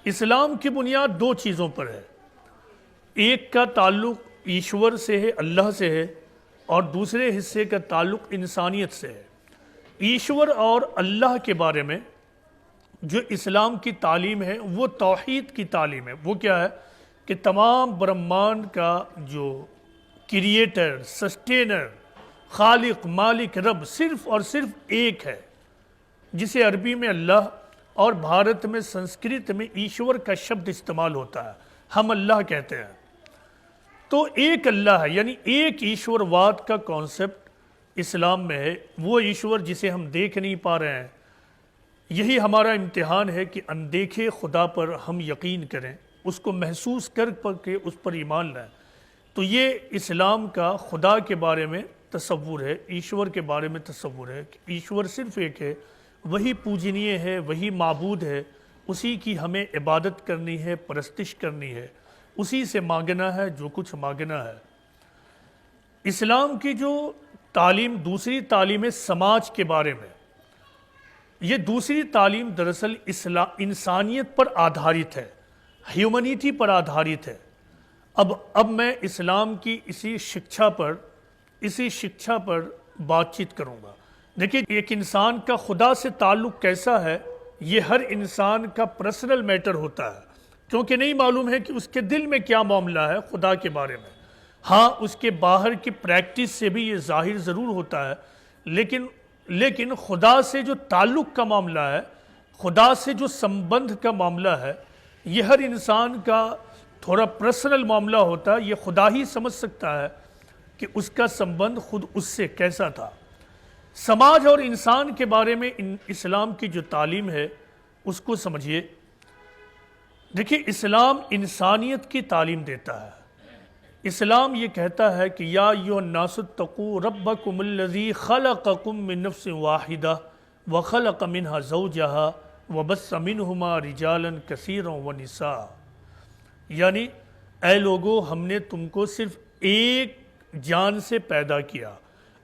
اسلام کی بنیاد دو چیزوں پر ہے. ایک کا تعلق ایشور سے ہے، اللہ سے ہے، اور دوسرے حصے کا تعلق انسانیت سے ہے. ایشور اور اللہ کے بارے میں جو اسلام کی تعلیم ہے وہ توحید کی تعلیم ہے. وہ کیا ہے کہ تمام برہمانڈ کا جو کریٹر، سسٹینر، خالق، مالک، رب صرف اور صرف ایک ہے، جسے عربی میں اللہ اور بھارت میں سنسکرت میں ایشور کا شبد استعمال ہوتا ہے. ہم اللہ کہتے ہیں. تو ایک اللہ ہے، یعنی ایک ایشور واد کا کانسیپٹ اسلام میں ہے. وہ ایشور جسے ہم دیکھ نہیں پا رہے ہیں. یہی ہمارا امتحان ہے کہ اندیکھے خدا پر ہم یقین کریں، اس کو محسوس کر کے اس پر ایمان لائیں. تو یہ اسلام کا خدا کے بارے میں تصور ہے، ایشور کے بارے میں تصور ہے کہ ایشور صرف ایک ہے، وہی پوجنیہ ہے، وہی معبود ہے، اسی کی ہمیں عبادت کرنی ہے، پرستش کرنی ہے، اسی سے مانگنا ہے جو کچھ مانگنا ہے. اسلام کی جو تعلیم دوسری تعلیم ہے سماج کے بارے میں، یہ دوسری تعلیم دراصل انسانیت پر آدھارت ہے، ہیومنیٹی پر آدھارت ہے. اب میں اسلام کی اسی شکچھا پر بات چیت کروں گا. دیکھیں، ایک انسان کا خدا سے تعلق کیسا ہے، یہ ہر انسان کا پرسنل میٹر ہوتا ہے، کیونکہ نہیں معلوم ہے کہ اس کے دل میں کیا معاملہ ہے خدا کے بارے میں. ہاں، اس کے باہر کی پریکٹس سے بھی یہ ظاہر ضرور ہوتا ہے، لیکن خدا سے جو تعلق کا معاملہ ہے، خدا سے جو سمبندھ کا معاملہ ہے، یہ ہر انسان کا تھوڑا پرسنل معاملہ ہوتا ہے. یہ خدا ہی سمجھ سکتا ہے کہ اس کا سمبندھ خود اس سے کیسا تھا. سماج اور انسان کے بارے میں اسلام کی جو تعلیم ہے اس کو سمجھیے. دیکھیے، اسلام انسانیت کی تعلیم دیتا ہے. اسلام یہ کہتا ہے کہ یا ایھا الناس اتقوا ربکم الذی خلقکم من نفس واحدہ وخلق منہا زوجہا وبث منہما رجالا کثیرا ونساء. یعنی اے لوگو، ہم نے تم کو صرف ایک جان سے پیدا کیا،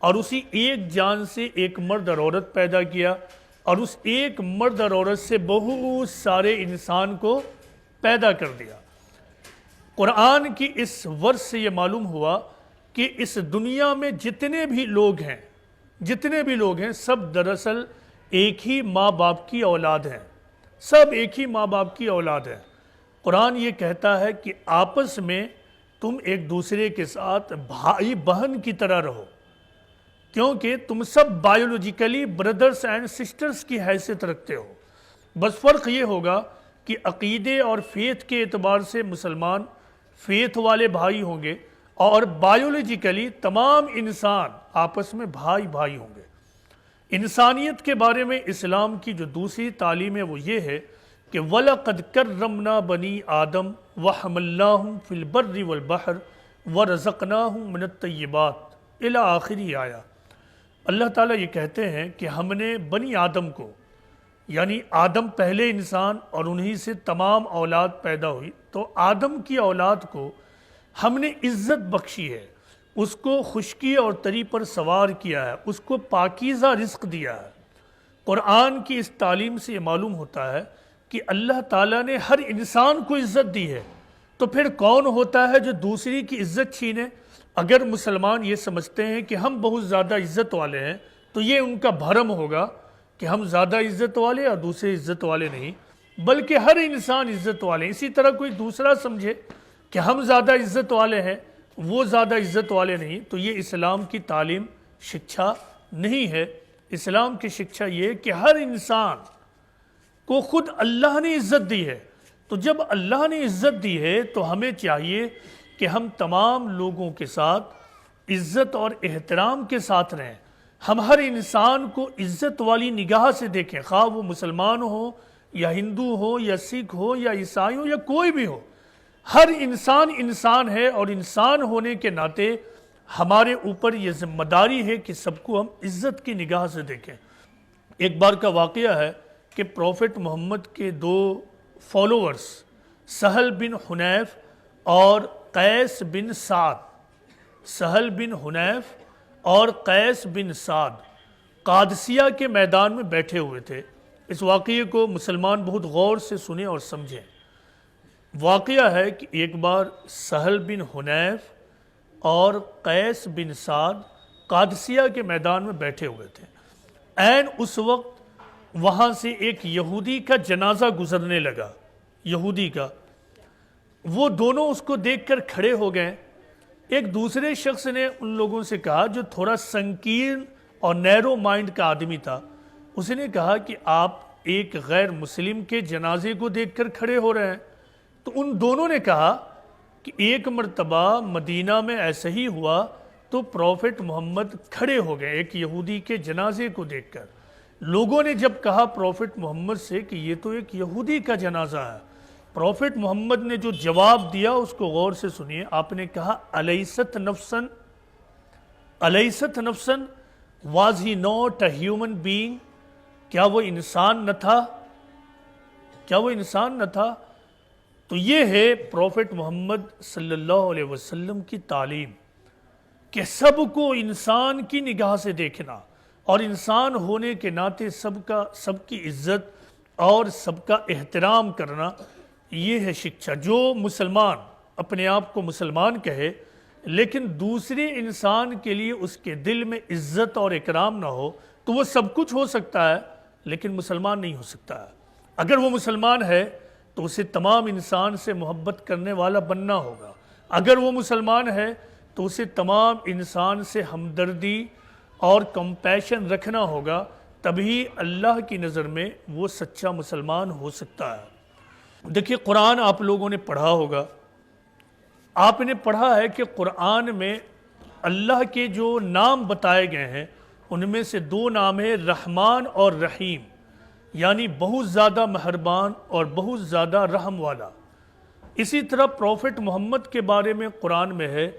اور اسی ایک جان سے ایک مرد اور عورت پیدا کیا، اور اس ایک مرد اور عورت سے بہت سارے انسان کو پیدا کر دیا. قرآن کی اس ورس سے یہ معلوم ہوا کہ اس دنیا میں جتنے بھی لوگ ہیں سب دراصل ایک ہی ماں باپ کی اولاد ہیں. سب ایک ہی ماں باپ کی اولاد ہیں. قرآن یہ کہتا ہے کہ آپس میں تم ایک دوسرے کے ساتھ بھائی بہن کی طرح رہو، کیونکہ تم سب بایولوجیکلی بردرز اینڈ سسٹرز کی حیثیت رکھتے ہو. بس فرق یہ ہوگا کہ عقیدے اور فیتھ کے اعتبار سے مسلمان فیتھ والے بھائی ہوں گے، اور بایولوجیکلی تمام انسان آپس میں بھائی بھائی ہوں گے. انسانیت کے بارے میں اسلام کی جو دوسری تعلیم ہے وہ یہ ہے کہ وَلَقَدْ كَرَّمْنَا بَنِي آدَمَ وَحَمَلْنَاهُمْ فِي الْبَرِّ وَالْبَحْرِ وَرَزَقْنَاهُمْ مِنَ الطَّيِّبَاتِ الی آخری آیا. اللہ تعالیٰ یہ کہتے ہیں کہ ہم نے بنی آدم کو، یعنی آدم پہلے انسان اور انہی سے تمام اولاد پیدا ہوئی، تو آدم کی اولاد کو ہم نے عزت بخشی ہے، اس کو خشکی اور تری پر سوار کیا ہے، اس کو پاکیزہ رزق دیا ہے. قرآن کی اس تعلیم سے یہ معلوم ہوتا ہے کہ اللہ تعالیٰ نے ہر انسان کو عزت دی ہے. تو پھر کون ہوتا ہے جو دوسری کی عزت چھینے؟ اگر مسلمان یہ سمجھتے ہیں کہ ہم بہت زیادہ عزت والے ہیں تو یہ ان کا بھرم ہوگا کہ ہم زیادہ عزت والے اور دوسرے عزت والے نہیں، بلکہ ہر انسان عزت والے. اسی طرح کوئی دوسرا سمجھے کہ ہم زیادہ عزت والے ہیں، وہ زیادہ عزت والے نہیں، تو یہ اسلام کی تعلیم شکچھا نہیں ہے. اسلام کی شکچھا یہ کہ ہر انسان کو خود اللہ نے عزت دی ہے. تو جب اللہ نے عزت دی ہے تو ہمیں چاہیے کہ ہم تمام لوگوں کے ساتھ عزت اور احترام کے ساتھ رہیں. ہم ہر انسان کو عزت والی نگاہ سے دیکھیں، خواہ وہ مسلمان ہو یا ہندو ہو یا سکھ ہو یا عیسائی ہو یا کوئی بھی ہو. ہر انسان انسان ہے، اور انسان ہونے کے ناطے ہمارے اوپر یہ ذمہ داری ہے کہ سب کو ہم عزت کی نگاہ سے دیکھیں. ایک بار کا واقعہ ہے کہ پروفٹ محمد کے دو فالوورز سہل بن حنیف اور قیس بن سعد قادسیہ کے میدان میں بیٹھے ہوئے تھے. اس واقعے کو مسلمان بہت غور سے سنیں اور سمجھیں. واقعہ ہے کہ ایک بار سہل بن حنیف اور قیس بن سعد قادسیہ کے میدان میں بیٹھے ہوئے تھے۔ عین اس وقت وہاں سے ایک یہودی کا جنازہ گزرنے لگا، یہودی کا۔ وہ دونوں اس کو دیکھ کر کھڑے ہو گئے۔ ایک دوسرے شخص نے ان لوگوں سے کہا، جو تھوڑا سنکین اور نیرو مائنڈ کا آدمی تھا، اس نے کہا کہ آپ ایک غیر مسلم کے جنازے کو دیکھ کر کھڑے ہو رہے ہیں۔ تو ان دونوں نے کہا کہ ایک مرتبہ مدینہ میں ایسا ہی ہوا تو پروفٹ محمد کھڑے ہو گئے ایک یہودی کے جنازے کو دیکھ کر۔ لوگوں نے جب کہا پروفٹ محمد سے کہ یہ تو ایک یہودی کا جنازہ ہے، پروفٹ محمد نے جو جواب دیا اس کو غور سے سنیے۔ آپ نے کہا الیست نفسن، الیست نفسن، was he not a human being, کیا وہ انسان نہ تھا؟ کیا وہ انسان نہ تھا؟ تو یہ ہے پروفٹ محمد صلی اللہ علیہ وسلم کی تعلیم کہ سب کو انسان کی نگاہ سے دیکھنا اور انسان ہونے کے ناطے سب کی عزت اور سب کا احترام کرنا، یہ ہے شکشا۔ جو مسلمان اپنے آپ کو مسلمان کہے لیکن دوسرے انسان کے لیے اس کے دل میں عزت اور اکرام نہ ہو تو وہ سب کچھ ہو سکتا ہے لیکن مسلمان نہیں ہو سکتا ہے۔ اگر وہ مسلمان ہے تو اسے تمام انسان سے محبت کرنے والا بننا ہوگا۔ اگر وہ مسلمان ہے تو اسے تمام انسان سے ہمدردی اور کمپیشن رکھنا ہوگا، تبھی اللہ کی نظر میں وہ سچا مسلمان ہو سکتا ہے۔ دیکھیے قرآن آپ لوگوں نے پڑھا ہوگا، آپ نے پڑھا ہے کہ قرآن میں اللہ کے جو نام بتائے گئے ہیں ان میں سے دو نام ہیں رحمان اور رحیم، یعنی بہت زیادہ مہربان اور بہت زیادہ رحم والا۔ اسی طرح پروفٹ محمد کے بارے میں قرآن میں ہے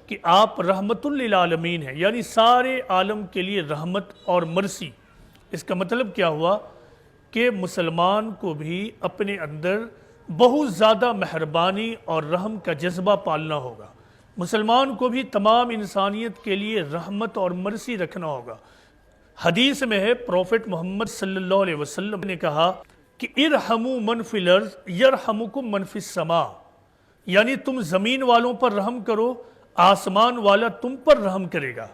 کہ آپ رحمت للعالمین ہیں، یعنی سارے عالم کے لیے رحمت اور مرسی۔ اس کا مطلب کیا ہوا کہ مسلمان کو بھی اپنے اندر بہت زیادہ مہربانی اور رحم کا جذبہ پالنا ہوگا۔ مسلمان کو بھی تمام انسانیت کے لیے رحمت اور مرسی رکھنا ہوگا۔ حدیث میں ہے پروفٹ محمد صلی اللہ علیہ وسلم نے کہا کہ ارحموا من فی الارض یرحمکم من فی السماء، یعنی تم زمین والوں پر رحم کرو، آسمان والا تم پر رحم کرے گا۔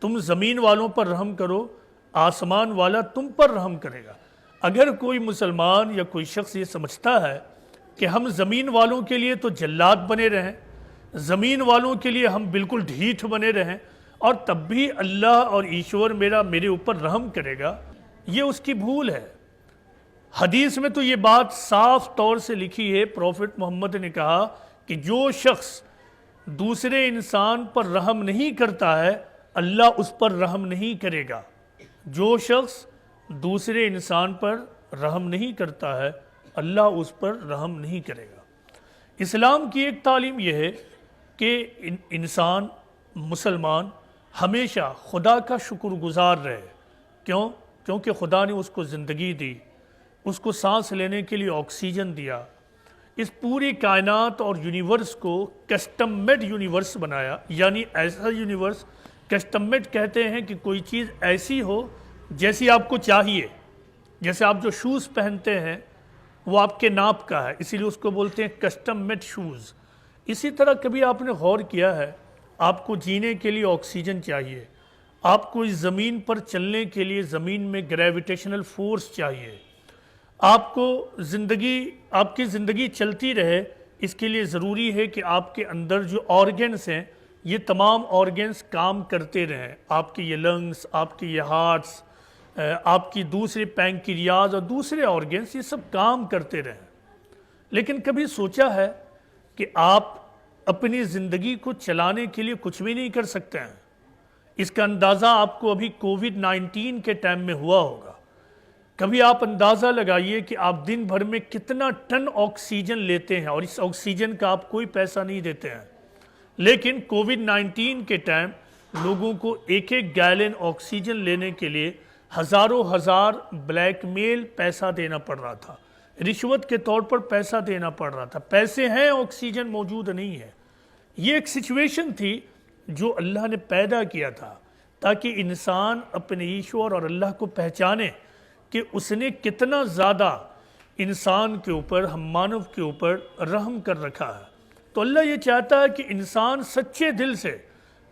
تم زمین والوں پر رحم کرو، آسمان والا تم پر رحم کرے گا۔ اگر کوئی مسلمان یا کوئی شخص یہ سمجھتا ہے کہ ہم زمین والوں کے لیے تو جلاد بنے رہیں، زمین والوں کے لیے ہم بالکل ڈھیٹھ بنے رہیں اور تب بھی اللہ اور ایشور میرے اوپر رحم کرے گا، یہ اس کی بھول ہے۔ حدیث میں تو یہ بات صاف طور سے لکھی ہے، پروفٹ محمد نے کہا کہ جو شخص دوسرے انسان پر رحم نہیں کرتا ہے اللہ اس پر رحم نہیں کرے گا۔ جو شخص دوسرے انسان پر رحم نہیں کرتا ہے اللہ اس پر رحم نہیں کرے گا۔ اسلام کی ایک تعلیم یہ ہے کہ انسان مسلمان ہمیشہ خدا کا شکر گزار رہے۔ کیونکہ خدا نے اس کو زندگی دی، اس کو سانس لینے کے لیے آکسیجن دیا، اس پوری کائنات اور یونیورس کو کسٹم میڈ یونیورس بنایا، یعنی ایسا یونیورس، کسٹم میڈ کہتے ہیں کہ کوئی چیز ایسی ہو جیسی آپ کو چاہیے۔ جیسے آپ جو شوز پہنتے ہیں وہ آپ کے ناپ کا ہے، اسی لیے اس کو بولتے ہیں کسٹم میڈ شوز۔ اسی طرح کبھی آپ نے غور کیا ہے، آپ کو جینے کے لیے آکسیجن چاہیے، آپ کو اس زمین پر چلنے کے لیے زمین میں گریویٹیشنل فورس چاہیے، آپ کی زندگی چلتی رہے اس کے لیے ضروری ہے کہ آپ کے اندر جو آرگنز ہیں یہ تمام آرگنز کام کرتے رہیں، آپ کے یہ لنگز، آپ کے یہ ہارٹس، آپ کی دوسرے پینکریاز اور دوسرے آرگنز، یہ سب کام کرتے رہیں۔ لیکن کبھی سوچا ہے کہ آپ اپنی زندگی کو چلانے کے لیے کچھ بھی نہیں کر سکتے ہیں؟ اس کا اندازہ آپ کو ابھی کووڈ-19 کے ٹائم میں ہوا ہوگا۔ کبھی آپ اندازہ لگائیے کہ آپ دن بھر میں کتنا ٹن آکسیجن لیتے ہیں اور اس آکسیجن کا آپ کوئی پیسہ نہیں دیتے ہیں، لیکن کووڈ-19 کے ٹائم لوگوں کو ایک گیلن آکسیجن لینے کے لیے ہزاروں ہزار بلیک میل پیسہ دینا پڑ رہا تھا، رشوت کے طور پر پیسہ دینا پڑ رہا تھا۔ پیسے ہیں، آکسیجن موجود نہیں ہے۔ یہ ایک سچویشن تھی جو اللہ نے پیدا کیا تھا تاکہ انسان اپنے ایشور اور اللہ کو پہچانے کہ اس نے کتنا زیادہ انسان کے اوپر، ہم مانو کے اوپر رحم کر رکھا ہے۔ تو اللہ یہ چاہتا ہے کہ انسان سچے دل سے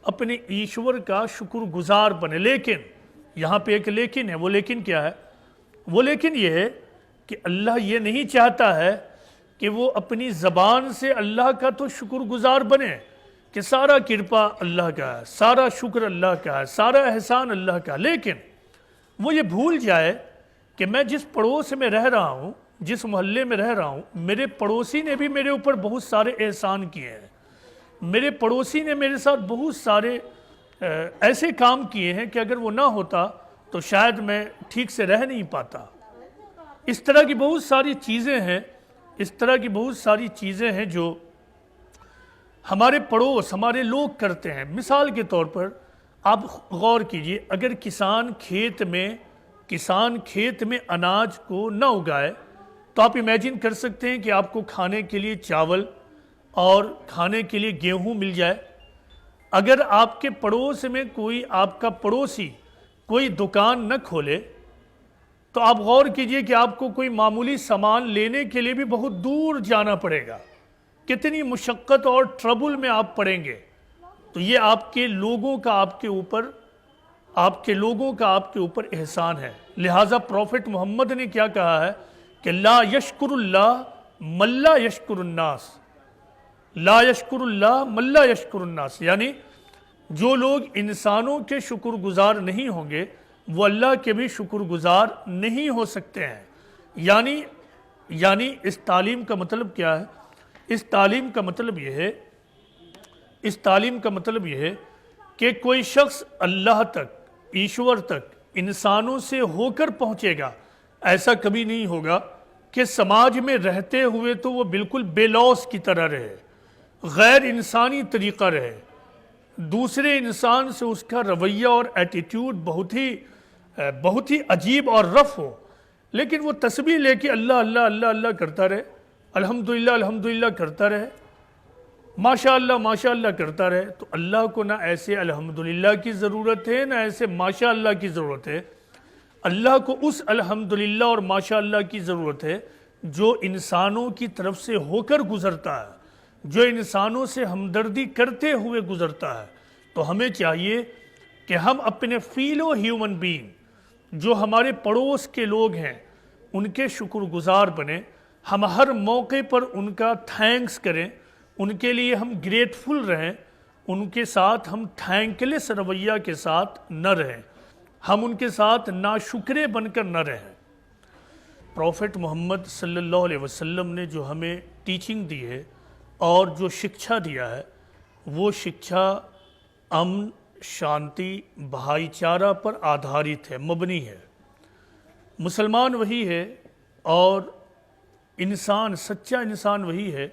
اپنے ایشور کا شکر گزار بنے، لیکن یہاں پہ ایک لیکن ہے۔ وہ لیکن کیا ہے؟ وہ لیکن یہ ہے کہ اللہ یہ نہیں چاہتا ہے کہ وہ اپنی زبان سے اللہ کا تو شکر گزار بنے کہ سارا کرپا اللہ کا ہے، سارا شکر اللہ کا ہے، سارا احسان اللہ کا، لیکن وہ یہ بھول جائے کہ میں جس پڑوس میں رہ رہا ہوں، جس محلے میں رہ رہا ہوں، میرے پڑوسی نے بھی میرے اوپر بہت سارے احسان کیے ہیں، میرے پڑوسی نے میرے ساتھ بہت سارے ایسے کام کیے ہیں کہ اگر وہ نہ ہوتا تو شاید میں ٹھیک سے رہ نہیں پاتا۔ اس طرح کی بہت ساری چیزیں ہیں، اس طرح کی بہت ساری چیزیں ہیں جو ہمارے پڑوس، ہمارے لوگ کرتے ہیں۔ مثال کے طور پر آپ غور کیجئے، اگر کسان کھیت میں اناج کو نہ اگائے تو آپ امیجن کر سکتے ہیں کہ آپ کو کھانے کے لیے چاول اور کھانے کے لیے گیہوں مل جائے۔ اگر آپ کے پڑوس میں کوئی آپ کا پڑوسی کوئی دکان نہ کھولے تو آپ غور کیجئے کہ آپ کو کوئی معمولی سامان لینے کے لیے بھی بہت دور جانا پڑے گا، کتنی مشقت اور ٹربل میں آپ پڑیں گے۔ تو یہ آپ کے لوگوں کا آپ کے اوپر احسان ہے۔ لہٰذا پروفٹ محمد نے کیا کہا ہے کہ لا یشکر اللہ من لا یشکر الناس، لا یشکر اللہ من لا یشکر الناس، یعنی جو لوگ انسانوں کے شکر گزار نہیں ہوں گے وہ اللہ کے بھی شکر گزار نہیں ہو سکتے ہیں۔ یعنی اس تعلیم کا مطلب کیا ہے؟ اس تعلیم کا مطلب یہ ہے کہ کوئی شخص اللہ تک، ایشور تک، انسانوں سے ہو کر پہنچے گا، ایسا کبھی نہیں ہوگا کہ سماج میں رہتے ہوئے تو وہ بالکل بے لوث کی طرح رہے، غیر انسانی طریقہ رہے، دوسرے انسان سے اس کا رویہ اور ایٹیٹیوڈ بہت ہی عجیب اور رف ہو، لیکن وہ تسبیح لے کے اللہ اللہ اللہ اللہ کرتا رہے، الحمدللہ الحمدللہ کرتا رہے، ماشاء اللہ کرتا رہے۔ تو اللہ کو نہ ایسے الحمدللہ کی ضرورت ہے، نہ ایسے ماشاء اللہ کی ضرورت ہے۔ اللہ کو اس الحمدللہ اور ماشاء اللہ کی ضرورت ہے جو انسانوں کی طرف سے ہو کر گزرتا ہے، جو انسانوں سے ہمدردی کرتے ہوئے گزرتا ہے۔ تو ہمیں چاہیے کہ ہم اپنے فیلو ہیومن بینگ، جو ہمارے پڑوس کے لوگ ہیں، ان کے شکر گزار بنیں، ہم ہر موقع پر ان کا تھینکس کریں، ان کے لیے ہم گریٹفل رہیں، ان کے ساتھ ہم تھینک لیس رویہ کے ساتھ نہ رہیں، ہم ان کے ساتھ ناشکرے بن کر نہ رہیں۔ پروفٹ محمد صلی اللہ علیہ وسلم نے جو ہمیں ٹیچنگ دی ہے اور جو شکشا دیا ہے، وہ شکشا امن، شانتی، بھائی چارہ پر آدھارت ہے، مبنی ہے۔ مسلمان وہی ہے اور انسان، سچا انسان وہی ہے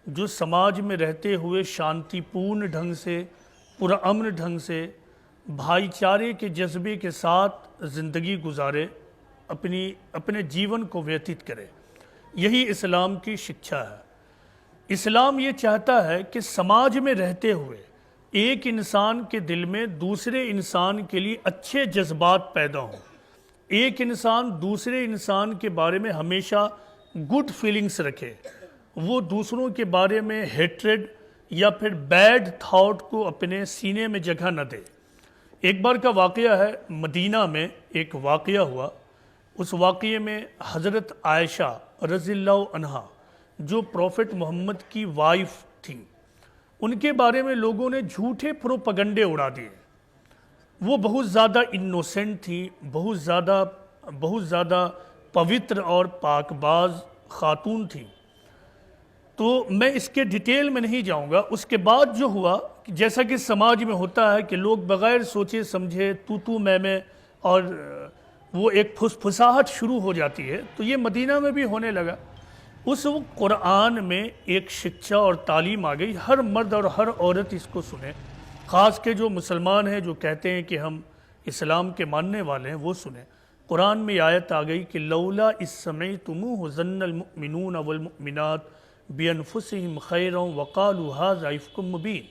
جو سماج میں رہتے ہوئے شانتی پورن ڈھنگ سے، پرامن ڈھنگ سے، بھائی چارے کے جذبے کے ساتھ زندگی گزارے، اپنے جیون کو ویتیت کرے۔ یہی اسلام کی شکشا ہے۔ اسلام یہ چاہتا ہے کہ سماج میں رہتے ہوئے ایک انسان کے دل میں دوسرے انسان کے لیے اچھے جذبات پیدا ہوں، ایک انسان دوسرے انسان کے بارے میں ہمیشہ گڈ فیلنگز رکھے، وہ دوسروں کے بارے میں ہیٹریڈ یا پھر بیڈ تھاٹ کو اپنے سینے میں جگہ نہ دے۔ ایک بار کا واقعہ ہے، مدینہ میں ایک واقعہ ہوا۔ اس واقعے میں حضرت عائشہ رضی اللہ عنہا، جو پروفٹ محمد کی وائف تھی، ان کے بارے میں لوگوں نے جھوٹے پروپیگنڈے اڑا دیے۔ وہ بہت زیادہ انوسنٹ تھی، بہت زیادہ پوتر اور پاک باز خاتون تھی۔ تو میں اس کے ڈیٹیل میں نہیں جاؤں گا۔ اس کے بعد جو ہوا، جیسا کہ سماج میں ہوتا ہے کہ لوگ بغیر سوچے سمجھے تو میں اور وہ ایک پھساہٹ شروع ہو جاتی ہے، تو یہ مدینہ میں بھی ہونے لگا۔ اس وقت قرآن میں ایک شکشا اور تعلیم آ گئی، ہر مرد اور ہر عورت اس کو سنیں، خاص کے جو مسلمان ہیں، جو کہتے ہیں کہ ہم اسلام کے ماننے والے ہیں، وہ سنیں۔ قرآن میں آیت آ گئی کہ لولا اذ سمعتموہ ظن المؤمنون والمؤمنات بانفسہم خیرا وقالوا ھذا افک مبین،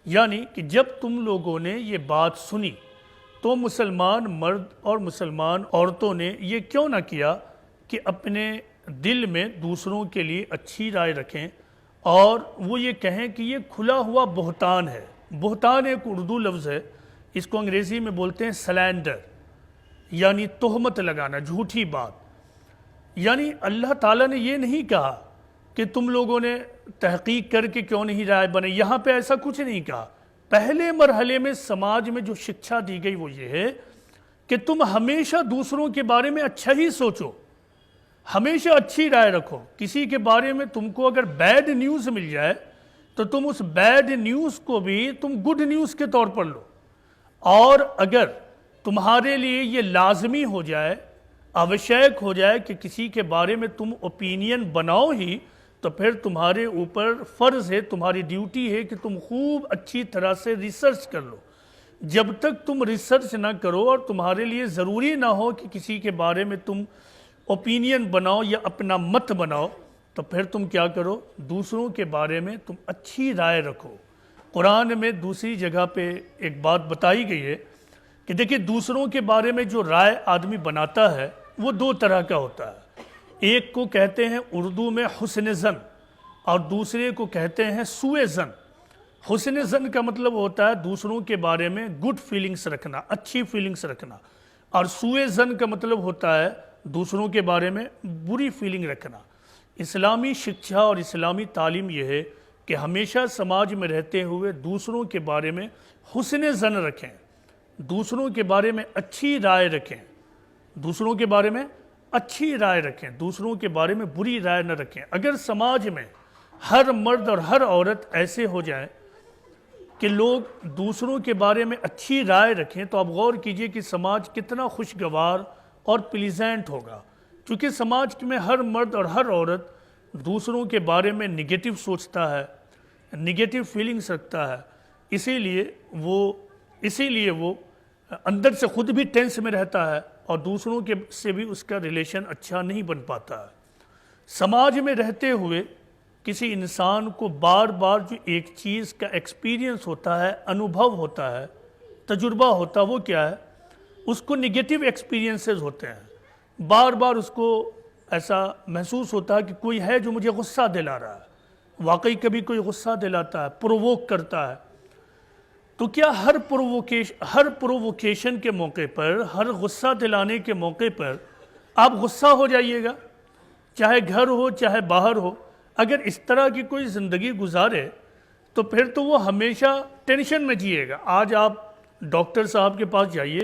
یعنی کہ جب تم لوگوں نے یہ بات سنی تو مسلمان مرد اور مسلمان عورتوں نے یہ کیوں نہ کیا کہ اپنے دل میں دوسروں کے لیے اچھی رائے رکھیں، اور وہ یہ کہیں کہ یہ کھلا ہوا بہتان ہے۔ بہتان ایک اردو لفظ ہے، اس کو انگریزی میں بولتے ہیں سلینڈر، یعنی تہمت لگانا، جھوٹی بات۔ یعنی اللہ تعالیٰ نے یہ نہیں کہا کہ تم لوگوں نے تحقیق کر کے کیوں نہیں رائے بنے، یہاں پہ ایسا کچھ نہیں کہا۔ پہلے مرحلے میں سماج میں جو شکشا دی گئی وہ یہ ہے کہ تم ہمیشہ دوسروں کے بارے میں اچھا ہی سوچو، ہمیشہ اچھی رائے رکھو۔ کسی کے بارے میں تم کو اگر بیڈ نیوز مل جائے تو تم اس بیڈ نیوز کو بھی تم گڈ نیوز کے طور پر لو، اور اگر تمہارے لیے یہ لازمی ہو جائے، آوشیک ہو جائے کہ کسی کے بارے میں تم اوپینین بناؤ ہی، تو پھر تمہارے اوپر فرض ہے، تمہاری ڈیوٹی ہے کہ تم خوب اچھی طرح سے ریسرچ کر لو۔ جب تک تم ریسرچ نہ کرو اور تمہارے لیے ضروری نہ ہو کہ کسی کے بارے میں تم اوپینین بناؤ یا اپنا مت بناؤ، تو پھر تم کیا کرو، دوسروں کے بارے میں تم اچھی رائے رکھو۔ قرآن میں دوسری جگہ پہ ایک بات بتائی گئی ہے کہ دیکھیں دوسروں کے بارے میں جو رائے آدمی بناتا ہے وہ دو طرح کا ہوتا ہے۔ ایک کو کہتے ہیں اردو میں حسن ظن، اور دوسرے کو کہتے ہیں سوء ظن۔ حسن ظن کا مطلب ہوتا ہے دوسروں کے بارے میں گڈ فیلنگز رکھنا، اچھی فیلنگز رکھنا، اور سوء ظن کا مطلب ہوتا ہے دوسروں کے بارے میں بری فیلنگ رکھنا۔ اسلامی شکشا اور اسلامی تعلیم یہ ہے کہ ہمیشہ سماج میں رہتے ہوئے دوسروں کے بارے میں حسن ظن رکھیں، دوسروں کے بارے میں اچھی رائے رکھیں، دوسروں کے بارے میں اچھی رائے رکھیں، دوسروں کے بارے میں بری رائے نہ رکھیں۔ اگر سماج میں ہر مرد اور ہر عورت ایسے ہو جائیں کہ لوگ دوسروں کے بارے میں اچھی رائے رکھیں، تو آپ غور کیجئے کہ سماج کتنا خوشگوار اور پلیزنٹ ہوگا۔ چونکہ سماج میں ہر مرد اور ہر عورت دوسروں کے بارے میں نگیٹو سوچتا ہے، نگیٹو فیلنگز رکھتا ہے، اسی لیے وہ اندر سے خود بھی ٹینس میں رہتا ہے اور دوسروں کے سے بھی اس کا ریلیشن اچھا نہیں بن پاتا ہے۔ سماج میں رہتے ہوئے کسی انسان کو بار بار جو ایک چیز کا ایکسپیرینس ہوتا ہے، انوبھو ہوتا ہے، تجربہ ہوتا ہے، وہ کیا ہے؟ اس کو نگیٹو ایکسپیرینسز ہوتے ہیں۔ بار بار اس کو ایسا محسوس ہوتا ہے کہ کوئی ہے جو مجھے غصہ دلا رہا ہے، واقعی کبھی کوئی غصہ دلاتا ہے، پرووک کرتا ہے۔ تو کیا ہر پرووکیشن کے موقع پر، ہر غصہ دلانے کے موقع پر آپ غصہ ہو جائیے گا؟ چاہے گھر ہو چاہے باہر ہو، اگر اس طرح کی کوئی زندگی گزارے تو پھر تو وہ ہمیشہ ٹینشن میں جیے گا۔ آج آپ ڈاکٹر صاحب کے پاس جائیے،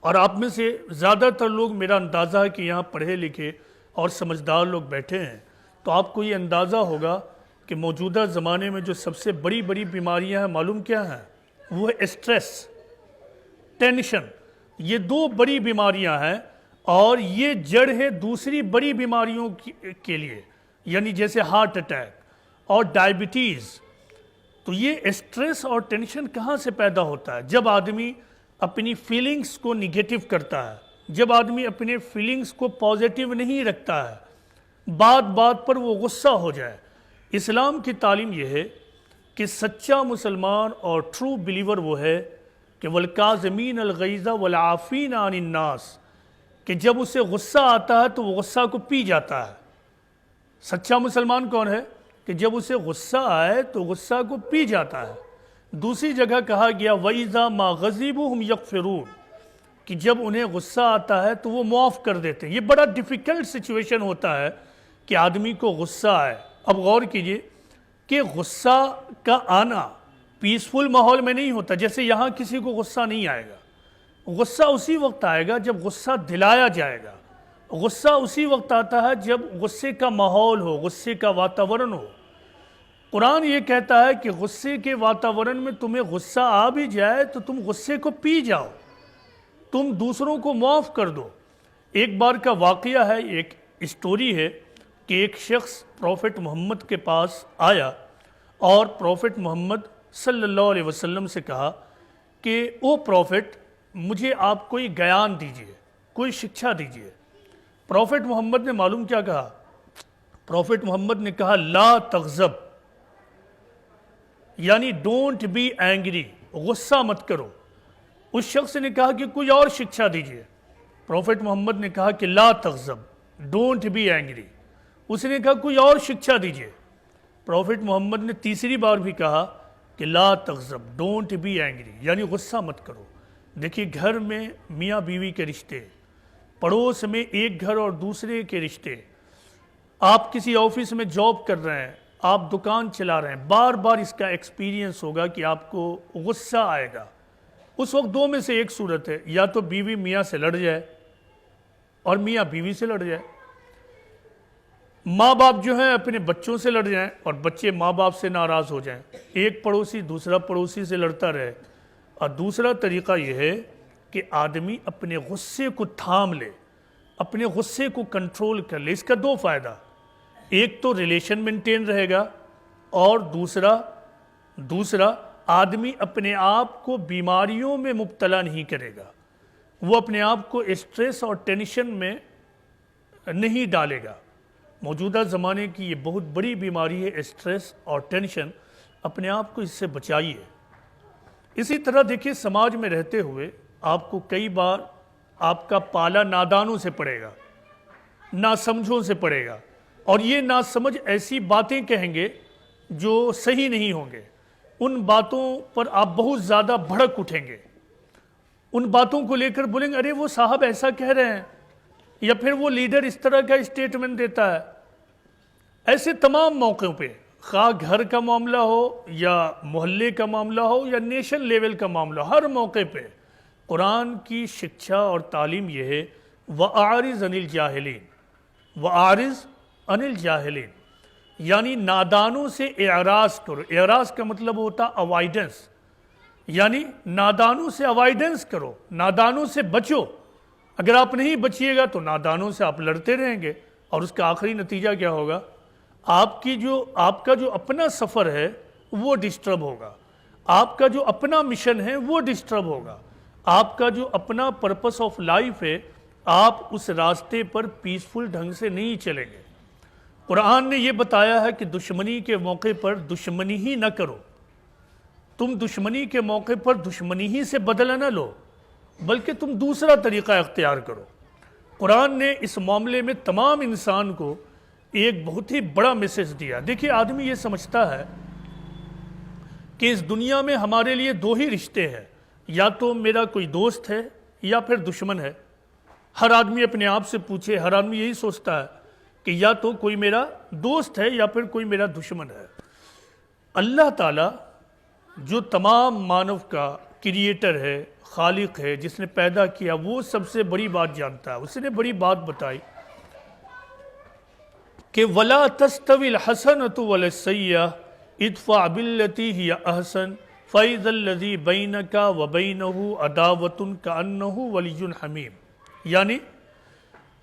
اور آپ میں سے زیادہ تر لوگ، میرا اندازہ ہے کہ یہاں پڑھے لکھے اور سمجھدار لوگ بیٹھے ہیں، تو آپ کو یہ اندازہ ہوگا کہ موجودہ زمانے میں جو سب سے بڑی بیماریاں ہیں معلوم کیا ہیں؟ وہ ہے اسٹریس، ٹینشن۔ یہ دو بڑی بیماریاں ہیں، اور یہ جڑ ہے دوسری بڑی بیماریوں کے لیے، یعنی جیسے ہارٹ اٹیک اور ڈائبٹیز۔ تو یہ اسٹریس اور ٹینشن کہاں سے پیدا ہوتا ہے؟ جب آدمی اپنی فیلنگز کو نگیٹو کرتا ہے، جب آدمی اپنے فیلنگز کو پازیٹیو نہیں رکھتا ہے، بات بات پر وہ غصہ ہو جائے۔ اسلام کی تعلیم یہ ہے کہ سچا مسلمان اور ٹرو بلیور وہ ہے کہ وَالْكَاظِمِينَ الْغَيْظَ وَالْعَافِينَ عَنِ النَّاسِ، کہ جب اسے غصہ آتا ہے تو وہ غصہ کو پی جاتا ہے۔ سچا مسلمان کون ہے؟ کہ جب اسے غصہ آئے تو غصہ کو پی جاتا ہے۔ دوسری جگہ کہا گیا وَإِذَا مَا غَضِبُوا هُمْ يَغْفِرُونَ، کہ جب انہیں غصہ آتا ہے تو وہ معاف کر دیتے ہیں۔ یہ بڑا ڈیفیکلٹ سچویشن ہوتا ہے کہ آدمی کو غصہ آئے۔ اب غور کیجئے کہ غصہ کا آنا پیسفل ماحول میں نہیں ہوتا۔ جیسے یہاں کسی کو غصہ نہیں آئے گا، غصہ اسی وقت آئے گا جب غصہ دلایا جائے گا۔ غصہ اسی وقت آتا ہے جب غصے کا ماحول ہو، غصے کا واتاورن ہو۔ قرآن یہ کہتا ہے کہ غصے کے واتاورن میں تمہیں غصہ آ بھی جائے تو تم غصے کو پی جاؤ، تم دوسروں کو معاف کر دو۔ ایک بار کا واقعہ ہے، ایک اسٹوری ہے کہ ایک شخص پروفٹ محمد کے پاس آیا اور پروفٹ محمد صلی اللہ علیہ وسلم سے کہا کہ او پروفٹ، مجھے آپ کوئی گیان دیجئے، کوئی شکشا دیجئے۔ پروفٹ محمد نے معلوم کیا کہا؟ پروفٹ محمد نے کہا لا تغضب، یعنی ڈونٹ بی اینگری، غصہ مت کرو۔ اس شخص نے کہا کہ کوئی اور شکشا دیجئے۔ پروفٹ محمد نے کہا کہ لا تغضب، ڈونٹ بی اینگری. اس نے کہا کوئی اور شکشا دیجئے. پروفٹ محمد نے تیسری بار بھی کہا کہ لا تغضب، ڈونٹ بی اینگری، یعنی غصہ مت کرو. دیکھیے گھر میں میاں بیوی کے رشتے، پڑوس میں ایک گھر اور دوسرے کے رشتے، آپ کسی آفس میں جاب کر رہے ہیں، آپ دکان چلا رہے ہیں، بار بار اس کا ایکسپیرینس ہوگا کہ آپ کو غصہ آئے گا. اس وقت دو میں سے ایک صورت ہے، یا تو بیوی میاں سے لڑ جائے اور میاں بیوی سے لڑ جائے، ماں باپ جو ہیں اپنے بچوں سے لڑ جائیں اور بچے ماں باپ سے ناراض ہو جائیں، ایک پڑوسی دوسرا پڑوسی سے لڑتا رہے. اور دوسرا طریقہ یہ ہے کہ آدمی اپنے غصے کو تھام لے، اپنے غصے کو کنٹرول کر لے. اس کا دو فائدہ، ایک تو ریلیشن مینٹین رہے گا، اور دوسرا آدمی اپنے آپ کو بیماریوں میں مبتلا نہیں کرے گا، وہ اپنے آپ کو اسٹریس اور ٹینشن میں نہیں ڈالے گا. موجودہ زمانے کی یہ بہت بڑی بیماری ہے اسٹریس اور ٹینشن، اپنے آپ کو اس سے بچائیے. اسی طرح دیکھیے سماج میں رہتے ہوئے آپ کو کئی بار آپ کا پالا نادانوں سے پڑے گا، ناسمجھوں سے پڑے گا، اور یہ ناسمجھ ایسی باتیں کہیں گے جو صحیح نہیں ہوں گے. ان باتوں پر آپ بہت زیادہ بھڑک اٹھیں گے، ان باتوں کو لے کر بولیں گے ارے وہ صاحب ایسا کہہ رہے ہیں، یا پھر وہ لیڈر اس طرح کا اسٹیٹمنٹ دیتا ہے. ایسے تمام موقعوں پہ، خواہ گھر کا معاملہ ہو یا محلے کا معاملہ ہو یا نیشن لیول کا معاملہ ہو، ہر موقع پہ قرآن کی شکشا اور تعلیم یہ ہے وَأَعْرِضْ عَنِ الْجَاهِلِينَ، وَأَعْرِضْ عَنِ الْجَاهِلِينَ، یعنی نادانوں سے اعراض کرو. اعراض کا مطلب ہوتا اوائیڈنس، یعنی نادانوں سے اوائیڈنس کرو، نادانوں سے بچو. اگر آپ نہیں بچیے گا تو نادانوں سے آپ لڑتے رہیں گے، اور اس کا آخری نتیجہ کیا ہوگا؟ آپ کا جو اپنا سفر ہے وہ ڈسٹرب ہوگا، آپ کا جو اپنا مشن ہے وہ ڈسٹرب ہوگا، آپ کا جو اپنا پرپس آف لائف ہے آپ اس راستے پر پیسفل ڈھنگ سے نہیں چلیں گے. قرآن نے یہ بتایا ہے کہ دشمنی کے موقع پر دشمنی ہی نہ کرو. تم دشمنی کے موقع پر دشمنی ہی سے بدلہ نہ لو، بلکہ تم دوسرا طریقہ اختیار کرو. قرآن نے اس معاملے میں تمام انسان کو ایک بہت ہی بڑا میسج دیا. دیکھیے آدمی یہ سمجھتا ہے کہ اس دنیا میں ہمارے لیے دو ہی رشتے ہیں، یا تو میرا کوئی دوست ہے یا پھر دشمن ہے. ہر آدمی اپنے آپ سے پوچھے، ہر آدمی یہی سوچتا ہے کہ یا تو کوئی میرا دوست ہے یا پھر کوئی میرا دشمن ہے. اللہ تعالیٰ جو تمام مانو کا کریٹر ہے، خالق ہے، جس نے پیدا کیا، وہ سب سے بڑی بات جانتا ہے. اس نے بڑی بات بتائی کہ وَلَا تَسْتَوِي الْحَسَنَةُ وَلَا السَّيِّئَةُ اِدْفَعْ بِالَّتِي هِيَ أَحْسَنُ فَإِذَا الَّذِي بَيْنَكَ وَبَيْنَهُ عَدَاوَةٌ كَأَنَّهُ وَلِيٌّ حَمِيمٌ، یعنی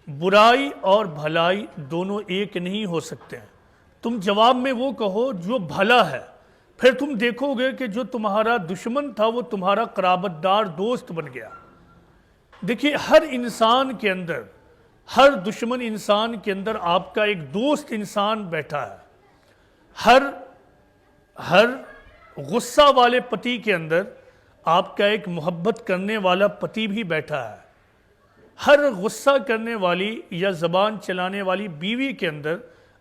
برائی اور بھلائی دونوں ایک نہیں ہو سکتے ہیں. تم جواب میں وہ کہو جو بھلا ہے، پھر تم دیکھو گے کہ جو تمہارا دشمن تھا وہ تمہارا قرابت دار دوست بن گیا. دیکھیے ہر انسان کے اندر، ہر دشمن انسان کے اندر آپ کا ایک دوست انسان بیٹھا ہے. ہر غصہ والے پتی کے اندر آپ کا ایک محبت کرنے والا پتی بھی بیٹھا ہے. ہر غصہ کرنے والی یا زبان چلانے والی بیوی کے اندر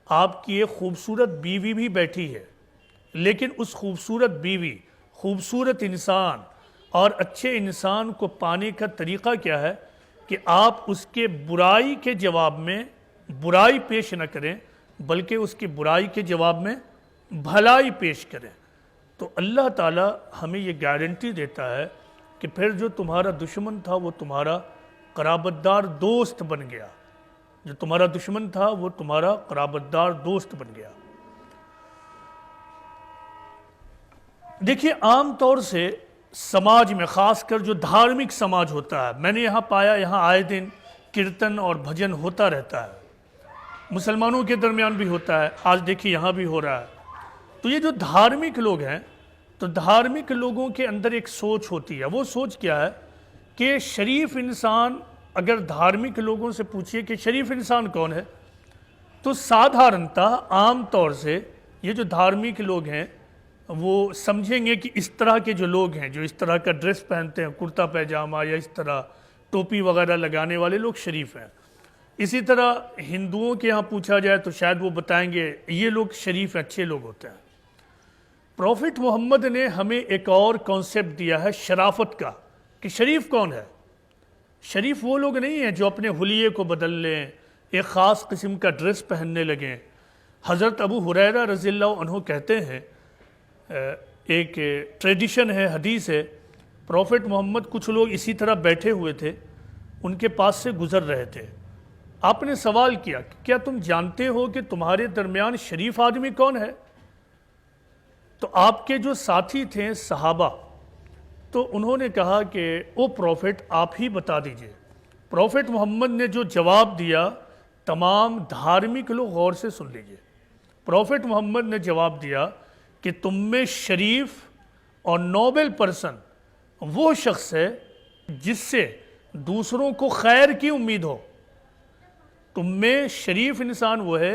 آپ کی ایک خوبصورت بیوی بھی بیٹھی ہے. لیکن اس خوبصورت بیوی، خوبصورت انسان اور اچھے انسان کو پانے کا طریقہ کیا ہے کہ آپ اس کے برائی کے جواب میں برائی پیش نہ کریں، بلکہ اس کی برائی کے جواب میں بھلائی پیش کریں. تو اللہ تعالیٰ ہمیں یہ گارنٹی دیتا ہے کہ پھر جو تمہارا دشمن تھا وہ تمہارا قرابت دار دوست بن گیا. جو تمہارا دشمن تھا وہ تمہارا قرابت دار دوست بن گیا. دیکھیے عام طور سے سماج میں، خاص کر جو دھارمک سماج ہوتا ہے، میں نے یہاں پایا یہاں آئے دن کیرتن اور بھجن ہوتا رہتا ہے، مسلمانوں کے درمیان بھی ہوتا ہے، آج دیکھیے یہاں بھی ہو رہا ہے. تو یہ جو دھارمک لوگ ہیں، تو دھارمک لوگوں کے اندر ایک سوچ ہوتی ہے. وہ سوچ کیا ہے کہ شریف انسان، اگر دھارمک لوگوں سے پوچھئے کہ شریف انسان کون ہے، تو سادھارنتا عام طور سے یہ جو دھارمک لوگ ہیں وہ سمجھیں گے کہ اس طرح کے جو لوگ ہیں، جو اس طرح کا ڈریس پہنتے ہیں، کرتا پیجامہ یا اس طرح ٹوپی وغیرہ لگانے والے لوگ شریف ہیں. اسی طرح ہندوؤں کے یہاں پوچھا جائے تو شاید وہ بتائیں گے یہ لوگ شریف اچھے لوگ ہوتے ہیں۔ پروفٹ محمد نے ہمیں ایک اور کانسیپٹ دیا ہے شرافت کا، کہ شریف کون ہے؟ شریف وہ لوگ نہیں ہیں جو اپنے حلیے کو بدل لیں، ایک خاص قسم کا ڈریس پہننے لگیں۔ حضرت ابو ہریرہ رضی اللہ عنہ کہتے ہیں، ایک ٹریڈیشن ہے، حدیث ہے، پروفٹ محمد کچھ لوگ اسی طرح بیٹھے ہوئے تھے، ان کے پاس سے گزر رہے تھے۔ آپ نے سوال کیا کہ کیا تم جانتے ہو کہ تمہارے درمیان شریف آدمی کون ہے؟ تو آپ کے جو ساتھی تھے صحابہ، تو انہوں نے کہا کہ او پروفٹ آپ ہی بتا دیجئے۔ پروفٹ محمد نے جو جواب دیا تمام دھارمک لوگ غور سے سن لیجئے۔ پروفٹ محمد نے جواب دیا کہ تم میں شریف اور نوبل پرسن وہ شخص ہے جس سے دوسروں کو خیر کی امید ہو۔ تم میں شریف انسان وہ ہے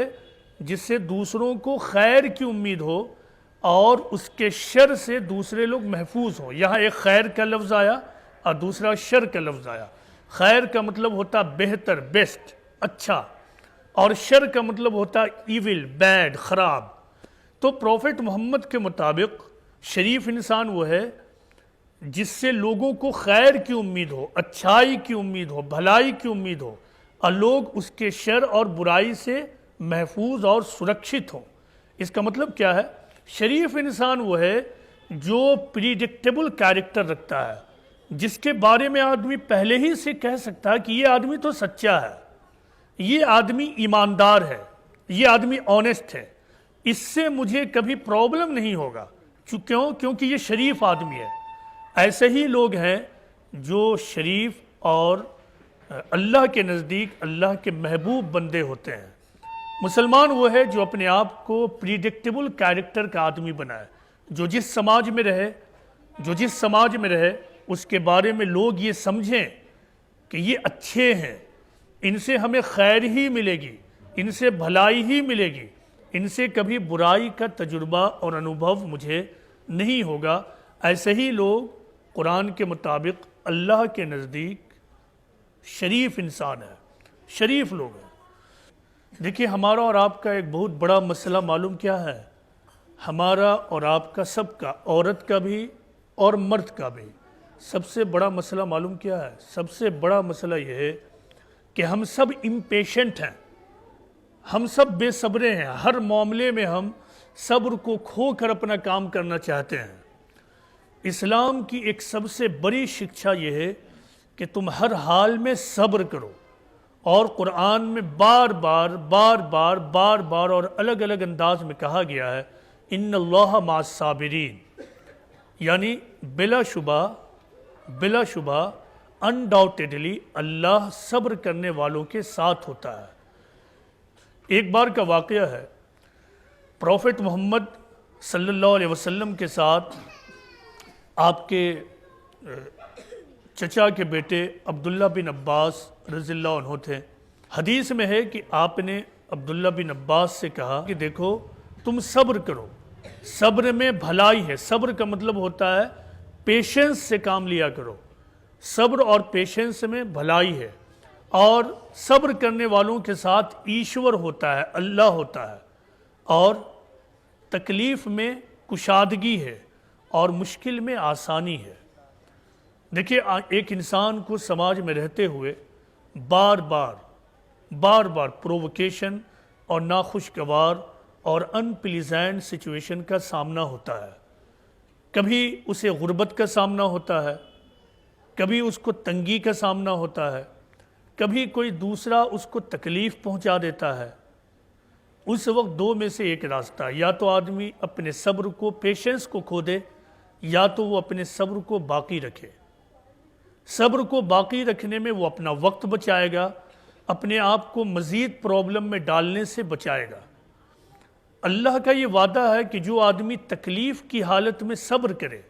جس سے دوسروں کو خیر کی امید ہو اور اس کے شر سے دوسرے لوگ محفوظ ہوں۔ یہاں ایک خیر کا لفظ آیا اور دوسرا شر کا لفظ آیا۔ خیر کا مطلب ہوتا بہتر، بیسٹ، اچھا، اور شر کا مطلب ہوتا ایول، بیڈ، خراب۔ تو پروفٹ محمد کے مطابق شریف انسان وہ ہے جس سے لوگوں کو خیر کی امید ہو، اچھائی کی امید ہو، بھلائی کی امید ہو، اور لوگ اس کے شر اور برائی سے محفوظ اور سرکشت ہوں۔ اس کا مطلب کیا ہے؟ شریف انسان وہ ہے جو پریڈکٹیبل کیریکٹر رکھتا ہے، جس کے بارے میں آدمی پہلے ہی سے کہہ سکتا ہے کہ یہ آدمی تو سچا ہے، یہ آدمی ایماندار ہے، یہ آدمی آنیسٹ ہے، اس سے مجھے کبھی پرابلم نہیں ہوگا۔ کیونکہ یہ شریف آدمی ہے۔ ایسے ہی لوگ ہیں جو شریف اور اللہ کے نزدیک اللہ کے محبوب بندے ہوتے ہیں۔ مسلمان وہ ہے جو اپنے آپ کو پریڈکٹیبل کیریکٹر کا آدمی بنائے، جو جس سماج میں رہے اس کے بارے میں لوگ یہ سمجھیں کہ یہ اچھے ہیں، ان سے ہمیں خیر ہی ملے گی، ان سے بھلائی ہی ملے گی، ان سے کبھی برائی کا تجربہ اور انوبھو مجھے نہیں ہوگا۔ ایسے ہی لوگ قرآن کے مطابق اللہ کے نزدیک شریف انسان ہے، شریف لوگ ہیں۔ دیکھیے ہمارا اور آپ کا ایک بہت بڑا مسئلہ معلوم کیا ہے؟ ہمارا اور آپ کا، سب کا، عورت کا بھی اور مرد کا بھی، سب سے بڑا مسئلہ معلوم کیا ہے؟ سب سے بڑا مسئلہ یہ ہے کہ ہم سب امپیشنٹ ہیں، ہم سب بے صبرے ہیں، ہر معاملے میں ہم صبر کو کھو کر اپنا کام کرنا چاہتے ہیں۔ اسلام کی ایک سب سے بڑی شکشا یہ ہے کہ تم ہر حال میں صبر کرو، اور قرآن میں بار بار اور الگ الگ انداز میں کہا گیا ہے ان اللہ مع الصابرین، یعنی بلا شبہ انڈاؤٹیڈلی اللہ صبر کرنے والوں کے ساتھ ہوتا ہے۔ ایک بار کا واقعہ ہے، پروفٹ محمد صلی اللہ علیہ وسلم کے ساتھ آپ کے چچا کے بیٹے عبداللہ بن عباس رضی اللہ عنہ تھے۔ حدیث میں ہے کہ آپ نے عبداللہ بن عباس سے کہا کہ دیکھو تم صبر کرو، صبر میں بھلائی ہے۔ صبر کا مطلب ہوتا ہے پیشنس سے کام لیا کرو، صبر اور پیشنس میں بھلائی ہے، اور صبر کرنے والوں کے ساتھ ایشور ہوتا ہے، اللہ ہوتا ہے، اور تکلیف میں کشادگی ہے اور مشکل میں آسانی ہے۔ دیکھیے ایک انسان کو سماج میں رہتے ہوئے بار بار پرووکیشن اور ناخوشگوار اور ان پلیزنٹ سچویشن کا سامنا ہوتا ہے۔ کبھی اسے غربت کا سامنا ہوتا ہے، کبھی اس کو تنگی کا سامنا ہوتا ہے، کبھی کوئی دوسرا اس کو تکلیف پہنچا دیتا ہے۔ اس وقت دو میں سے ایک راستہ، یا تو آدمی اپنے صبر کو، پیشنس کو کھو دے، یا تو وہ اپنے صبر کو باقی رکھے۔ صبر کو باقی رکھنے میں وہ اپنا وقت بچائے گا، اپنے آپ کو مزید پرابلم میں ڈالنے سے بچائے گا۔ اللہ کا یہ وعدہ ہے کہ جو آدمی تکلیف کی حالت میں صبر کرے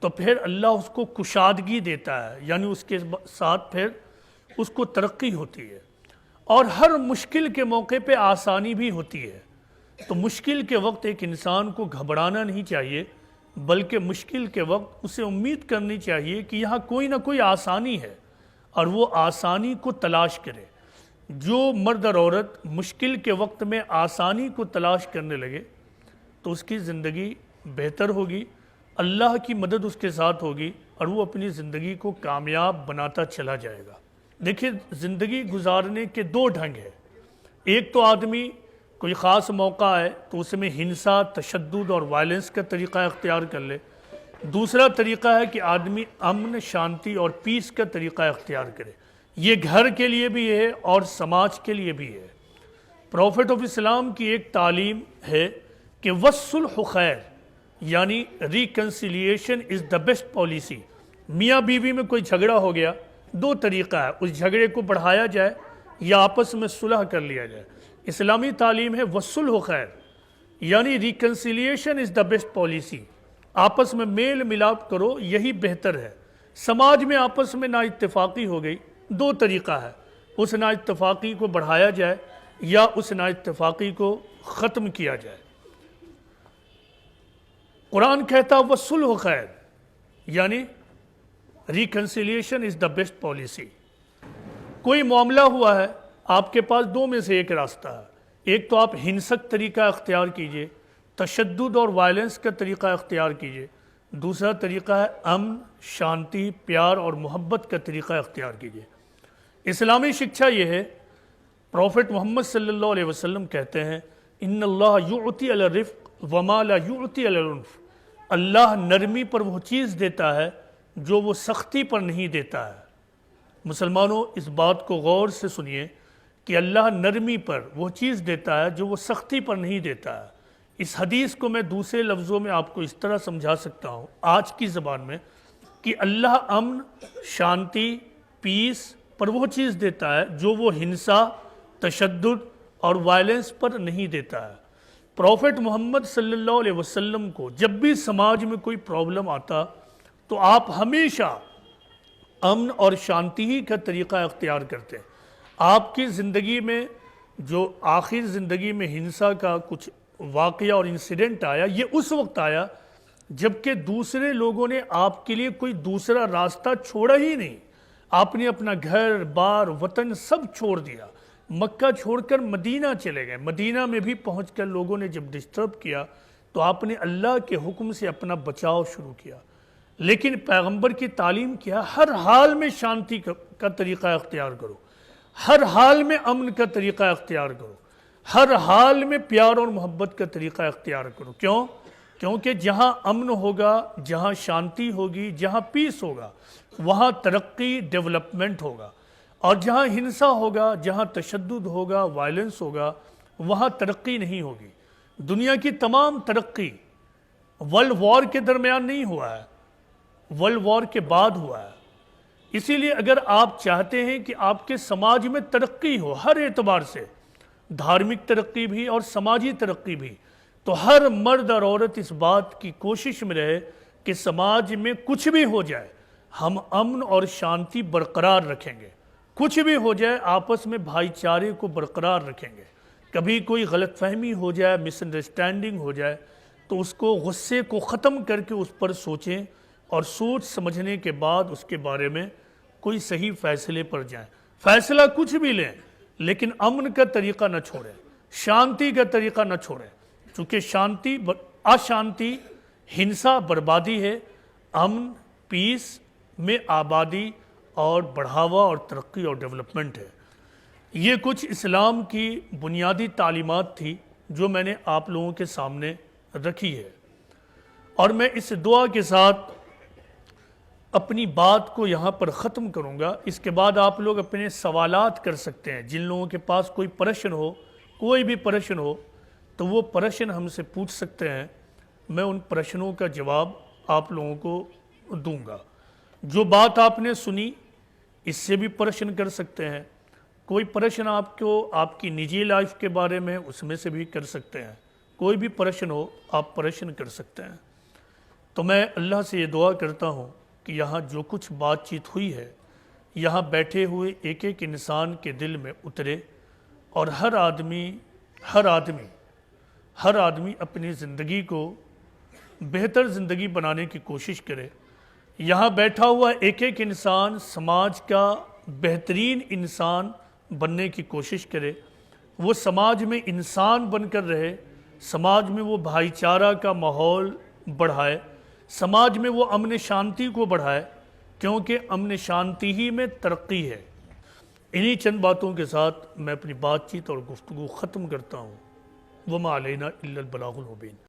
تو پھر اللہ اس کو کشادگی دیتا ہے، یعنی اس کے ساتھ پھر اس کو ترقی ہوتی ہے، اور ہر مشکل کے موقع پہ آسانی بھی ہوتی ہے۔ تو مشکل کے وقت ایک انسان کو گھبرانا نہیں چاہیے، بلکہ مشکل کے وقت اسے امید کرنی چاہیے کہ یہاں کوئی نہ کوئی آسانی ہے، اور وہ آسانی کو تلاش کرے۔ جو مرد اور عورت مشکل کے وقت میں آسانی کو تلاش کرنے لگے تو اس کی زندگی بہتر ہوگی، اللہ کی مدد اس کے ساتھ ہوگی اور وہ اپنی زندگی کو کامیاب بناتا چلا جائے گا۔ دیکھیں، زندگی گزارنے کے دو ڈھنگ ہیں۔ ایک تو آدمی کوئی خاص موقع ہے تو اس میں ہنسا، تشدد اور وائلنس کا طریقہ اختیار کر لے۔ دوسرا طریقہ ہے کہ آدمی امن، شانتی اور پیس کا طریقہ اختیار کرے۔ یہ گھر کے لیے بھی ہے اور سماج کے لیے بھی ہے۔ پروفٹ آف اسلام کی ایک تعلیم ہے کہ والصلح خیر، یعنی reconciliation is the best policy. میاں بیوی میں کوئی جھگڑا ہو گیا، دو طریقہ ہے، اس جھگڑے کو بڑھایا جائے یا آپس میں صلح کر لیا جائے۔ اسلامی تعلیم ہے والصلح خیر، یعنی reconciliation is the best policy, آپس میں میل ملاپ کرو، یہی بہتر ہے۔ سماج میں آپس میں نا اتفاقی ہو گئی، دو طریقہ ہے، اس نا اتفاقی کو بڑھایا جائے یا اس نا اتفاقی کو ختم کیا جائے۔ قرآن کہتا ہے والصلح خیر، یعنی reconciliation is the best policy. کوئی معاملہ ہوا ہے، آپ کے پاس دو میں سے ایک راستہ ہے۔ ایک تو آپ ہنسک طریقہ اختیار کیجئے، تشدد اور وائلنس کا طریقہ اختیار کیجئے۔ دوسرا طریقہ ہے امن، شانتی، پیار اور محبت کا طریقہ اختیار کیجئے۔ اسلامی شکشا یہ ہے، پروفٹ محمد صلی اللہ علیہ وسلم کہتے ہیں ان اللہ یعطی علی الرفق وما لا یعطی علی العنف۔ اللہ نرمی پر وہ چیز دیتا ہے جو وہ سختی پر نہیں دیتا ہے۔ مسلمانوں، اس بات کو غور سے سنیے کہ اللہ نرمی پر وہ چیز دیتا ہے جو وہ سختی پر نہیں دیتا ہے۔ اس حدیث کو میں دوسرے لفظوں میں آپ کو اس طرح سمجھا سکتا ہوں آج کی زبان میں کہ اللہ امن، شانتی، پیس پر وہ چیز دیتا ہے جو وہ ہنسا، تشدد اور وائلنس پر نہیں دیتا ہے۔ پروفٹ محمد صلی اللہ علیہ وسلم کو جب بھی سماج میں کوئی پرابلم آتا تو آپ ہمیشہ امن اور شانتی ہی کا طریقہ اختیار کرتے ہیں۔ آپ کی زندگی میں جو آخر زندگی میں ہنسا کا کچھ واقعہ اور انسیڈنٹ آیا، یہ اس وقت آیا جبکہ دوسرے لوگوں نے آپ کے لیے کوئی دوسرا راستہ چھوڑا ہی نہیں۔ آپ نے اپنا گھر بار وطن سب چھوڑ دیا، مکہ چھوڑ کر مدینہ چلے گئے۔ مدینہ میں بھی پہنچ کر لوگوں نے جب ڈسٹرب کیا تو آپ نے اللہ کے حکم سے اپنا بچاؤ شروع کیا۔ لیکن پیغمبر کی تعلیم کیا؟ ہر حال میں شانتی کا طریقہ اختیار کرو، ہر حال میں امن کا طریقہ اختیار کرو، ہر حال میں پیار اور محبت کا طریقہ اختیار کرو۔ کیوں؟ کیونکہ جہاں امن ہوگا، جہاں شانتی ہوگی، جہاں پیس ہوگا، وہاں ترقی، ڈیولپمنٹ ہوگا، اور جہاں ہنسا ہوگا، جہاں تشدد ہوگا، وائلنس ہوگا، وہاں ترقی نہیں ہوگی۔ دنیا کی تمام ترقی ورلڈ وار کے درمیان نہیں ہوا ہے، ورلڈ وار کے بعد ہوا ہے۔ اسی لیے اگر آپ چاہتے ہیں کہ آپ کے سماج میں ترقی ہو ہر اعتبار سے، دھارمک ترقی بھی اور سماجی ترقی بھی، تو ہر مرد اور عورت اس بات کی کوشش میں رہے کہ سماج میں کچھ بھی ہو جائے ہم امن اور شانتی برقرار رکھیں گے۔ کچھ بھی ہو جائے آپس میں بھائی چارے کو برقرار رکھیں گے۔ کبھی کوئی غلط فہمی ہو جائے، مس انڈرسٹینڈنگ ہو جائے تو اس کو غصے کو ختم کر کے اس پر سوچیں اور سوچ سمجھنے کے بعد اس کے بارے میں کوئی صحیح فیصلے پر جائیں۔ فیصلہ کچھ بھی لیں لیکن امن کا طریقہ نہ چھوڑیں، شانتی کا طریقہ نہ چھوڑیں، چونکہ اشانتی، ہنسا بربادی ہے، امن، پیس میں آبادی اور بڑھاوا اور ترقی اور ڈیولپمنٹ ہے۔ یہ کچھ اسلام کی بنیادی تعلیمات تھی جو میں نے آپ لوگوں کے سامنے رکھی ہے، اور میں اس دعا کے ساتھ اپنی بات کو یہاں پر ختم کروں گا۔ اس کے بعد آپ لوگ اپنے سوالات کر سکتے ہیں۔ جن لوگوں کے پاس کوئی پرشن ہو، کوئی بھی پرشن ہو تو وہ پرشن ہم سے پوچھ سکتے ہیں، میں ان پرشنوں کا جواب آپ لوگوں کو دوں گا۔ جو بات آپ نے سنی اس سے بھی پرشن کر سکتے ہیں، کوئی پرشن آپ کو آپ کی نجی لائف کے بارے میں اس میں سے بھی کر سکتے ہیں، کوئی بھی پرشن ہو آپ پرشن کر سکتے ہیں۔ تو میں اللہ سے یہ دعا کرتا ہوں کہ یہاں جو کچھ بات چیت ہوئی ہے یہاں بیٹھے ہوئے ایک ایک انسان کے دل میں اترے، اور ہر آدمی اپنی زندگی کو بہتر زندگی بنانے کی کوشش کرے۔ یہاں بیٹھا ہوا ایک ایک انسان سماج کا بہترین انسان بننے کی کوشش کرے، وہ سماج میں انسان بن کر رہے، سماج میں وہ بھائی چارہ کا ماحول بڑھائے، سماج میں وہ امن شانتی کو بڑھائے، کیونکہ امن شانتی ہی میں ترقی ہے۔ انہی چند باتوں کے ساتھ میں اپنی بات چیت اور گفتگو ختم کرتا ہوں۔ وَمَا عَلَيْنَا إِلَّا الْبَلَاغُ الْمُبِينُ۔